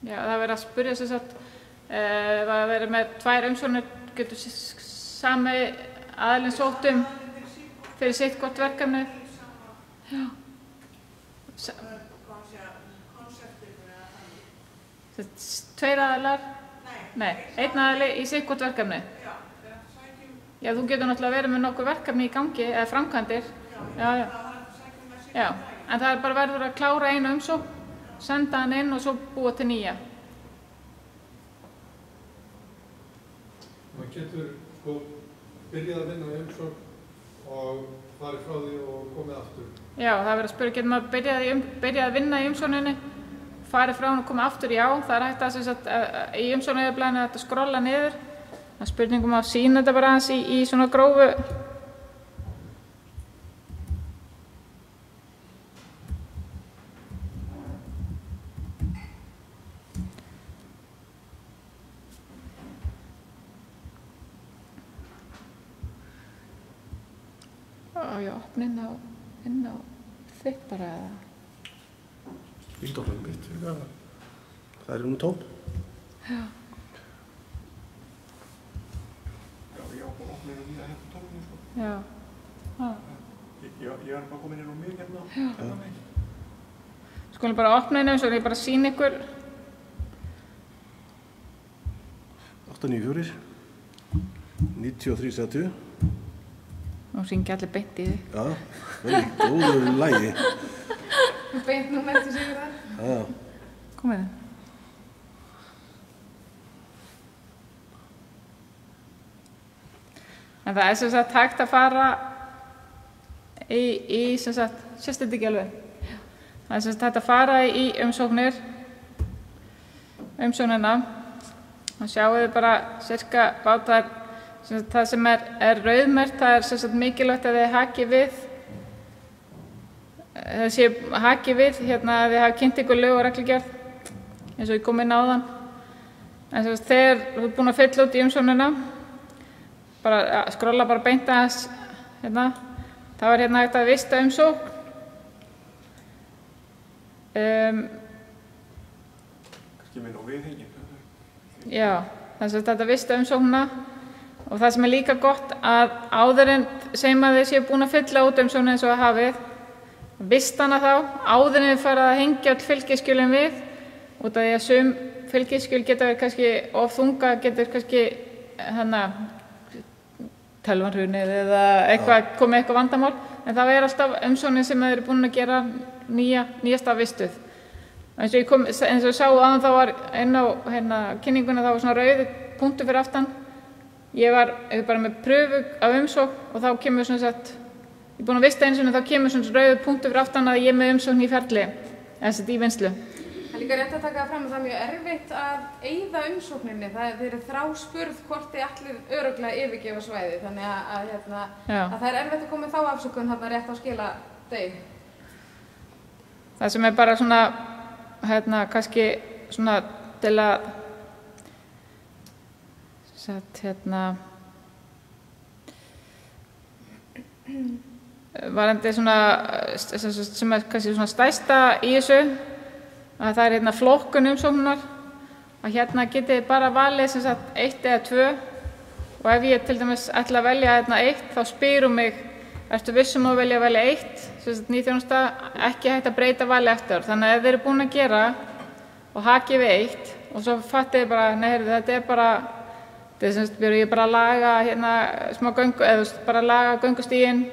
Já, það verið að spyrja ef það verið með 2 umsóknir getur sami aðilinn sótt fyrir sitt gott verkefni. Já. 2 aðilar? Nei, 1 aðili í sitt gott verkefni. Já, þú getur náttúrulega verið með nokkuð verkefni í gangi eða framkvæmdir. Já, en það er bara verður að klára einu umsókn, senda hann inn og svo búa til nýja.
Man getur byrjað að vinna umsókn og farið frá því og komið aftur.
Já, það verður að spyrja, getur maður byrjað að vinna í umsókninni, farið frá hann og komið aftur? Já, það er hægt að í umsóknareyðublaðinu að skrolla niður. Það er spurningum að sýna þetta bara aðeins í svona grófu. Á ég að opna inn á þitt bara eða?
Bíldóknum mitt, það er nú tóm.
Já. Já.
Ég bara komin inn á mig hérna.
Skulum bara opna henni svo ég bara sýna ykkur.
894 9370.
Nú syngja allir beint í því.
Já, vel, góður lagi.
Beint númer til sigur þar.
Já.
Komið þið. En það sem sagt hægt að fara í sem sagt, sést þetta ekki alveg? Það sem sagt hægt að fara í umsóknina. Og sjáu þið bara cirka bátar, það sem er rauðmerkt, það er sem sagt mikilvægt að þið haki við. Það sé haki við, hérna að þið hafa kynnt ykkur lög og reglugerð, eins og ég kom inn á þann. En sem sagt þegar þú ert búin að fylla út í umsóknina, bara skrolla bara beint aðeins, hérna, þá er hérna hægt að vista umsókn.
Kannski minn og viðhengið.
Já, þannig að þetta vista umsóknina og það sem er líka gott að áður en segjum að þið séu búin að fylla út umsóknina eins og það hafið, vista hana þá, áður en þið farið að hengja öll fylgiskjölin við, út af því að sum fylgiskjöl geta verið kannski of þunga, getur kannski tölvanhrunið eða eitthvað, komið eitthvað vandamál, en það er alltaf umsóknin sem þið eru búin að gera nýjasta vistuð. Eins og ég sá aðan þá var inn á kynninguna, þá var svona rauði punktur fyrir aftan. Ég var bara með pröfu af umsókn og þá kemur svona sett, ég er búin að vista eins og þá kemur svona rauði punktur fyrir aftan að ég er með umsókn í ferli, eða sett í vinnslu.
Það er líka rétt að taka það fram að það er mjög erfitt að eyða umsókninni. Þeir eru þráspurð hvort þið allir örugglega yfirgefa svæði, þannig að það er erfitt að koma þá afsökun hérna rétt á skiladegi.
Það sem er bara svona kannski svona til að varandi svona sem er kannski svona stærsta í þessu, að það er flokkun umsóknunar, að hérna getið þið bara valið sem sagt 1 eða 2 og ef ég til dæmis ætla að velja 1 þá spyr hún mig, ertu vissum að velja 1, sem sagt ný þjónusta, ekki hægt að breyta vali eftir. Þannig að ef þið eru búin að gera og hakið við 1 og svo fattið þið bara, nei, þetta er bara, þetta er sem sagt, ég bara að laga smá göngu, eða bara að laga göngustíginn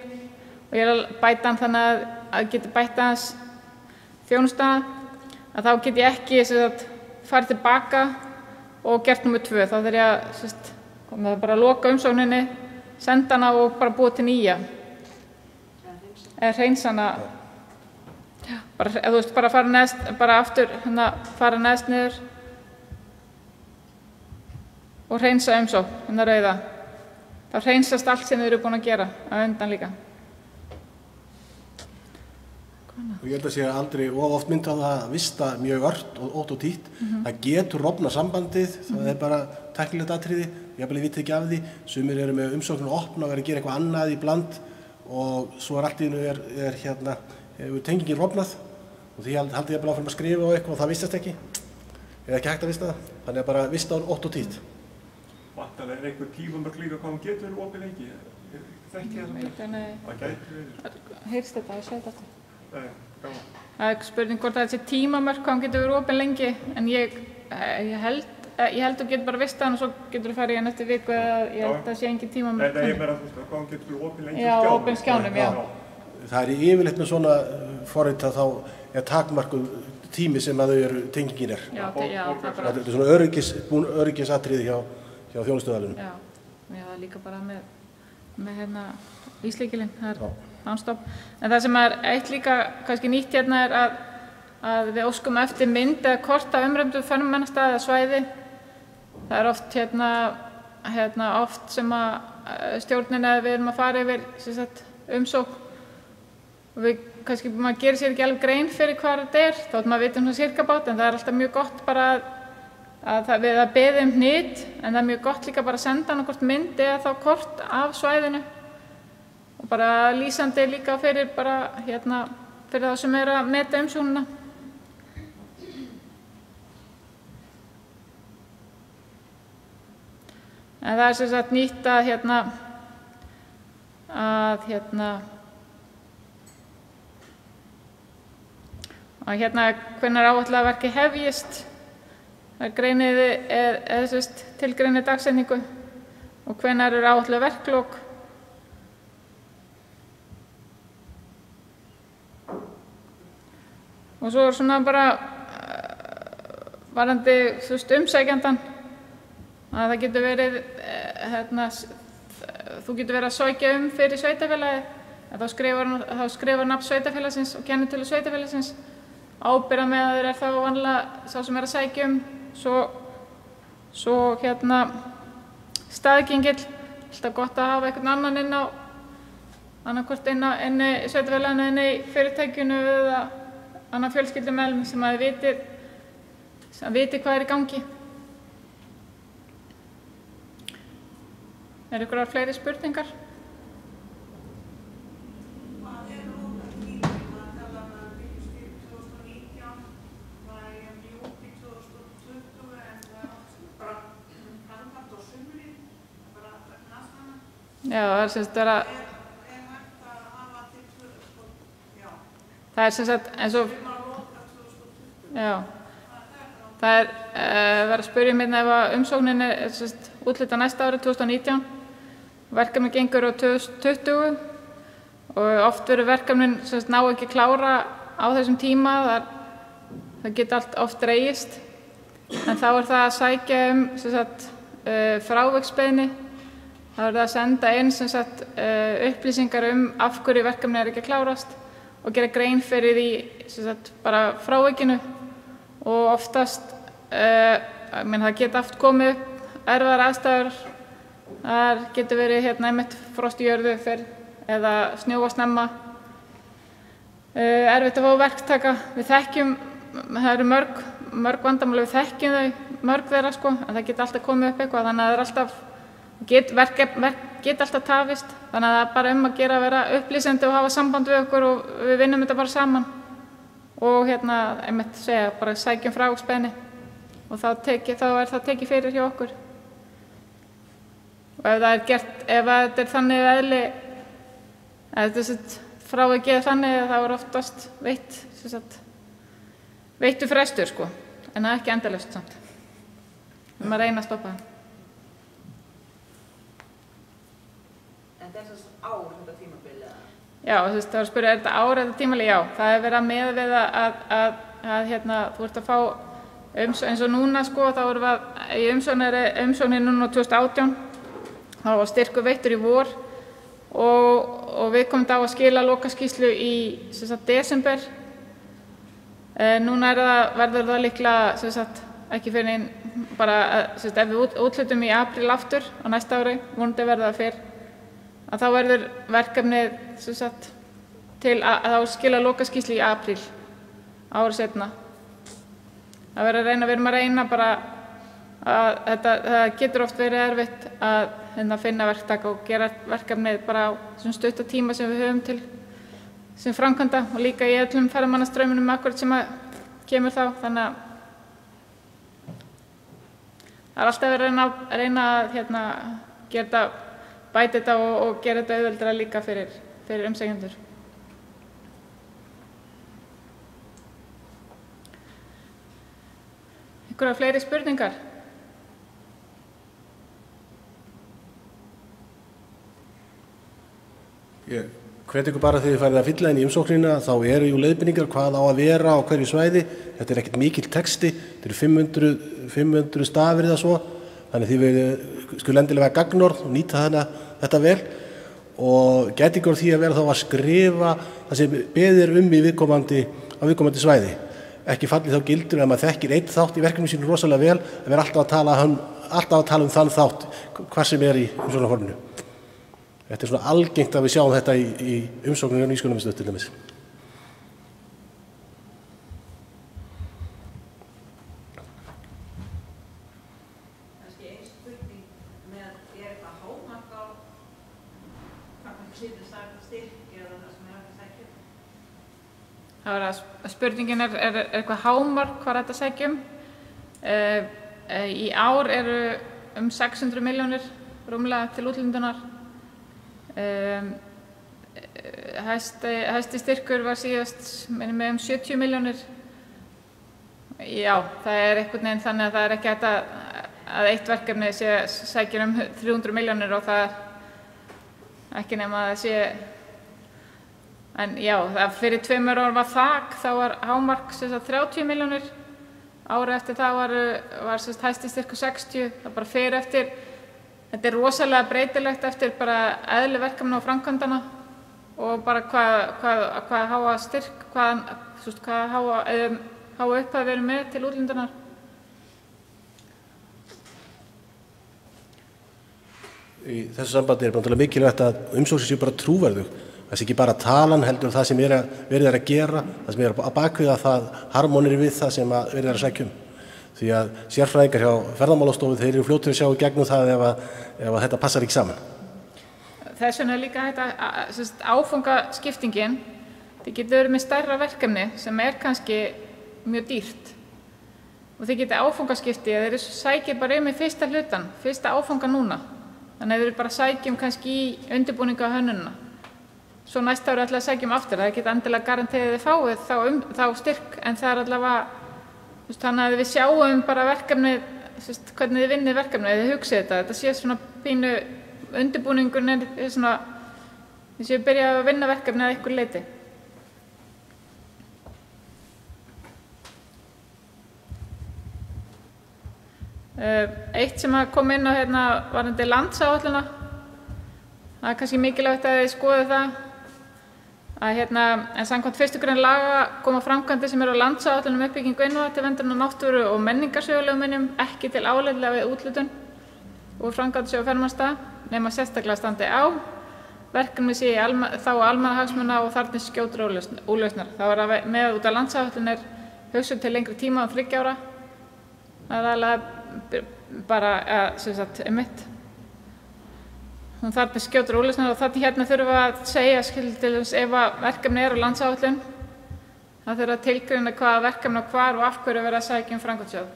og ég er að bæta hann þannig að geti bæta hans þjónusta, að þá get ég ekki sem sagt farið tilbaka og gert númer 2. Þá þarf ég að sem sagt, bara að loka umsókninni, senda hana og bara búa til nýja. Eða hreinsa hana, bara fara neðst, bara aftur, fara neðst niður og hreinsa umsókn, rauða. Þá hreinsast allt sem þið eru búin að gera að undan líka.
Og ég held að sé aldrei of oft myndi á það að vista mjög ört og ótt og títt. Það getur rofnað sambandið, það er bara tæknilegt atriði, jafnvel ég veit ekki af því. Sumir eru með umsóknina að opna og vera að gera eitthvað annað í bland og svo allt í einu hefur tengingin rofnað og því haldi ég bara áfram að skrifa á eitthvað og það vistast ekki. Eða ekki hægt að vista það, þannig að bara vista á ótt og títt.
Vantarlega er einhver tímamörk líka hvað hún getur verið opið lengi. Þekki það samt? Það gæti verið.
Heyrst þetta, ég segi þetta.
Nei, gaman.
Það er spurning hvort það er þessi tímamörk hvað hún getur verið opið lengi, en ég held þú getur bara vista hann og svo getur þú farið í hann eftir viku eða ég held að það sé engin tímamörk.
Nei, ég meina þú veist hvað hún getur verið opið lengi
í skjánum. Já, opið skjánum, já.
Það er yfirleitt með svona forrit að þá er takmarkuð tími sem að þau eru tengingin er.
Já, það er bara.
Þetta er svona öryggisatriði hjá þjónustöðalunum.
Já, það er líka bara með íslíkilinn, það er non-stop. En það sem er eitt líka kannski nýtt hérna er að við óskum eftir mynd eða kort af umræddu ferðamannastað eða svæði. Það er oft oft sem að stjórnin eða við erum að fara yfir umsókn og við kannski maður gerir sér ekki alveg grein fyrir hvað þetta er, þótt maður vitum svona sirkabát, en það er alltaf mjög gott bara við að beða hnit, en það er mjög gott líka bara að senda annað mynd eða þá kort af svæðinu og bara lýsandi líka fyrir fyrir þá sem eru að meta umsóknina. En það er sem sagt nýtt að hvenær áætlað að verkið hefjist, það tilgreinir dagsetningu og hvenær áætluð verklok. Og svo svona bara varðandi umsækjandan að það getur verið þú getur verið að sækja fyrir sveitafélagið, þá skrifar nafn sveitafélagsins og kennitölu sveitafélagsins. Ábyrgðarmaður þá vanlega sá sem að sækja svo staðgengill, alltaf gott að hafa einhvern annan annaðhvort inn í sveitafélaginu, inn í fyrirtækinu eða annan fjölskyldumeðlim sem að viti hvað í gangi. Einhverjar fleiri spurningar? Já, það er eins og það er verið að spyrja mig ef umsóknin úthlutað næsta ári 2019. Verkefni gengur á 2020 og oft verður verkefnin ná ekki klára á þessum tíma, það geta oft dregist, en þá er það að sækja fráviksbeiðni. Það er það að senda inn upplýsingar af hverju verkefni ekki að klárast og gera grein fyrir því bara frávikinu, og oftast það geta oft komið upp erfiðar aðstæður. Það getur verið einmitt frost í jörðu eða snjóa snemma, erfitt að fá verktaka. Við þekkjum, það eru mörg vandamál, við þekkjum þau, mörg þeirra en það geta alltaf komið upp eitthvað, þannig að það er alltaf geta alltaf tafist, þannig að það er bara að gera að vera upplýsandi og hafa samband við okkur og við vinnum þetta bara saman og einmitt segja, bara sækjum fráviksbeiðni og þá er það tekið fyrir hjá okkur. Og ef þetta er þannig eðli, frávikið er þannig, þá er oftast veittur frestur, en það er ekki endalaust samt. Við erum að reyna að stoppa það.
Ár þetta tímabili?
Já, það var að spyrja, er þetta ár þetta tímabili? Já, það er verið að miða við þú ert að fá eins og núna, þá erum við í umsókninni núna 2018, þá var styrkur veittur í vor og við komum á að skila lokaskýrslu í desember. Núna verður það líklega ekki fyrir einn, bara ef við úthlutum í apríl aftur á næsta ári, vonandi verður það fyrr, að þá verður verkefnið til að skila lokaskýrslu í apríl árið seinna. Við erum að reyna bara að það getur oft verið erfitt að finna verktaka og gera verkefnið bara á þessum stutta tíma sem við höfum til sem framkvæmda og líka í öllum ferðamannastraumunum akkúrat sem að kemur þá, þannig að það er alltaf verið að reyna að gera þetta, bæta þetta og gera þetta auðveldara líka fyrir umsækjendur. Einhverjar fleiri spurningar?
Ég hvet ykkur bara þegar þið farið að fylla inn í umsóknina, þá eru leiðbeiningar hvað á að vera á hverju svæði. Þetta er ekkert mikill texti, þetta eru 500 stafir eða svo, þannig þið skulle endilega vera gagnorð og nýta þetta vel og gæti ykkur því að vera þá að skrifa það sem beðir á viðkomandi svæði. Ekki fallið þá gildur ef maður þekkir einn þátt í verkefninu sínu rosalega vel að vera alltaf að tala um þann þátt hvað sem er í umsóknarforminu. Þetta er svona algengt að við sjáum þetta í umsókninu og nýsköpunarmiðstöð til dæmis.
Kannski ein spurning með eitthvað hámark á hvað maður getur sagt styrk eða það sem hægt að sækja?
Það var að spurningin er eitthvað hámark hvað hægt að sækja? Í ár eru 600 milljónir rúmlega til úthlutunar. hæsti styrkur var síðast með 70 milljónir. Já, það einhvern veginn þannig að það ekki hægt að eitt verkefni sækir 300 milljónir og það ekki nema að það sé. En já, fyrir 2 árum var þak, þá var hámark 30 milljónir. Árið eftir það var hæsti styrkur 60, það bara fer eftir. Þetta rosalega breytilegt eftir bara eðli verkefna og framkvæmdana og bara hvað háa styrk, hvað háa upphæð við erum með til úthlundunar.
Í þessu sambandi náttúrulega mikilvægt að umsóknir séu bara trúverðug. Það sé ekki bara talan heldur það sem verið að gera, það sem að bakvið að það harmonir við það sem verið að sækja Því að sérfræðingar hjá Ferðamálastofu þeir eru fljótir að sjá í gegnum það ef þetta passar ekki saman.
Þess vegna líka þetta áfangaskiptingin. Þið getur verið með stærra verkefni sem kannski mjög dýrt. Og þið getur áfangaskipti að þeir sækja bara í fyrsta hlutan, fyrsta áfanga núna. Þannig að þeir bara sækjum kannski í undirbúningu á hönnunina. Svo næsta ári ætla að sækjum aftur. Það geta endilega garanterið þið fáið þá styrk en það allavega þannig að við sjáum bara verkefnið, hvernig þið vinnið verkefnið, þið hugsið þetta sé svona pínu undirbúningun svona, þið séu byrja að vinna verkefnið að einhverju leyti. Eitt sem kom inn á varðandi landsáætlunina, það kannski mikilvægt að þið skoðið það. En samkvæmt 1. grein laga koma framkvæmdir sem eru á landsáætlunum uppbyggingu innviða til verndar náttúru og menningarsögulegum minjum ekki til álitlega við úthlutun úr framkvæmdasjóði ferðamannastaða nema sérstaklega standi á. Verkefni sé þá almannahagsmuna og þarfnist skjótra úrlausnar. Þá með út af landsáætlun hugsuð til lengri tíma 3 ára. Það alveg bara einmitt. Hún þarfnist skjótra úrlausnar og þarna þurfum við að segja til þess ef verkefni á landsáætlun. Það þurfa að tilgreina hvaða verkefni og hvar og af hverju verið að sækja framkvæmdasjóð.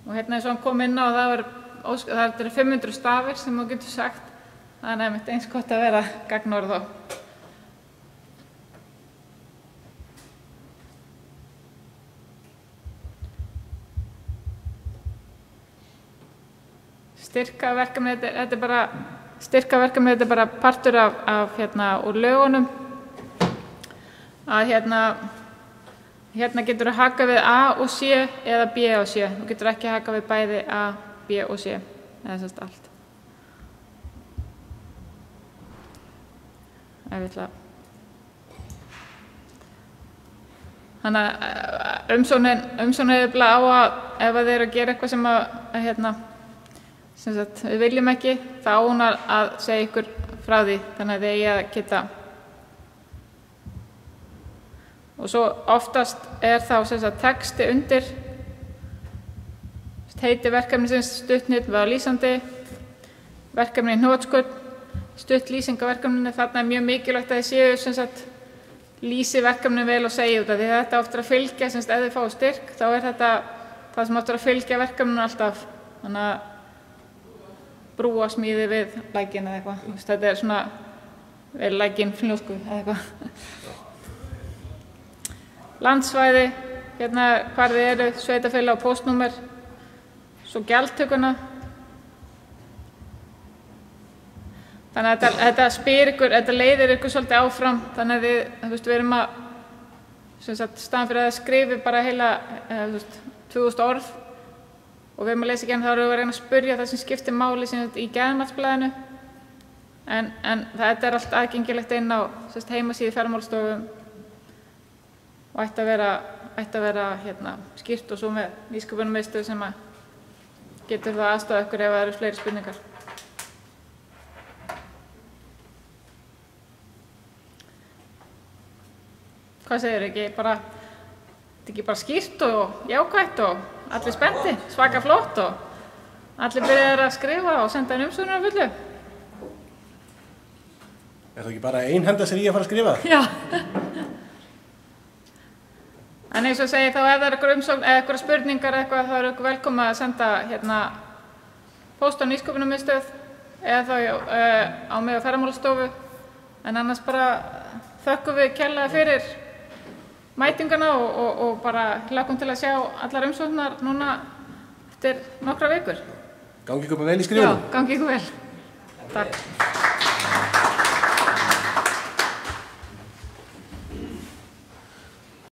Og eins og hann kom inn á það eru 500 stafir sem þú getur sagt. Það einmitt eins gott að vera gagnorð á. Styrkaverkefni, þetta bara partur af úr lögunum. Að getur að haka við A og C eða B og C. Þú getur ekki að haka við bæði A, B og C. Eða sérst allt. Þannig að umsóknin hefur á að ef þeir eru að gera eitthvað sem við viljum ekki, þá á hún að segja ykkur frá því, þannig að þið eigi að geta. Og svo oftast þá texti undir, heiti verkefnisins stuttnýtt var lýsandi, verkefni í hnotskurn, stutt lýsing á verkefninu. Þarna mjög mikilvægt að þið séu lýsi verkefninu vel og segja út af því þetta oftar að fylgja, ef þið fáið styrk, þá þetta það sem oftar að fylgja verkefninu alltaf. Þannig að brúa smíði við lækinn eða eitthvað. Þetta svona við lækinn fljósku eða eitthvað. Landsvæði, hvar þið eru, sveitarfélag og póstnúmer, svo gjaldtökuna. Þannig að þetta spyr ykkur, þetta leiðir ykkur svolítið áfram, þannig að við erum að staðan fyrir að skrifa bara heila 2000 orð og við erum að lesa ekki þá erum við að reyna að spyrja það sem skiptir máli í geðmatsblaðinu en þetta allt aðgengilegt inn á heimasíðu Ferðamálastofu og ætti að vera skýrt og svo með nýsköpunarmiðstöð sem getur það aðstoða ykkur ef það eru fleiri spurningar. Hvað segir þið? Þetta ekki bara skýrt og jákvætt og allir spennti, svaka flott og allir byrjaðir að skrifa og senda inn umsóknir á fullu.
Það ekki bara einhenda sér í að fara að skrifa?
Já. En eins og segi þá ef það eru umsókn eða eitthvað spurningar eitthvað þá eru ykkur velkomin að senda póst á nýsköpunarmiðstöð eða þá á mig á Ferðamálastofu. En annars bara þökkum við kærlega fyrir mætinguna og bara hlökkum til að sjá allar umsóknar núna eftir nokkra vikur.
Gangi ykkur vel í skrifunum.
Já, gangi ykkur vel. Takk.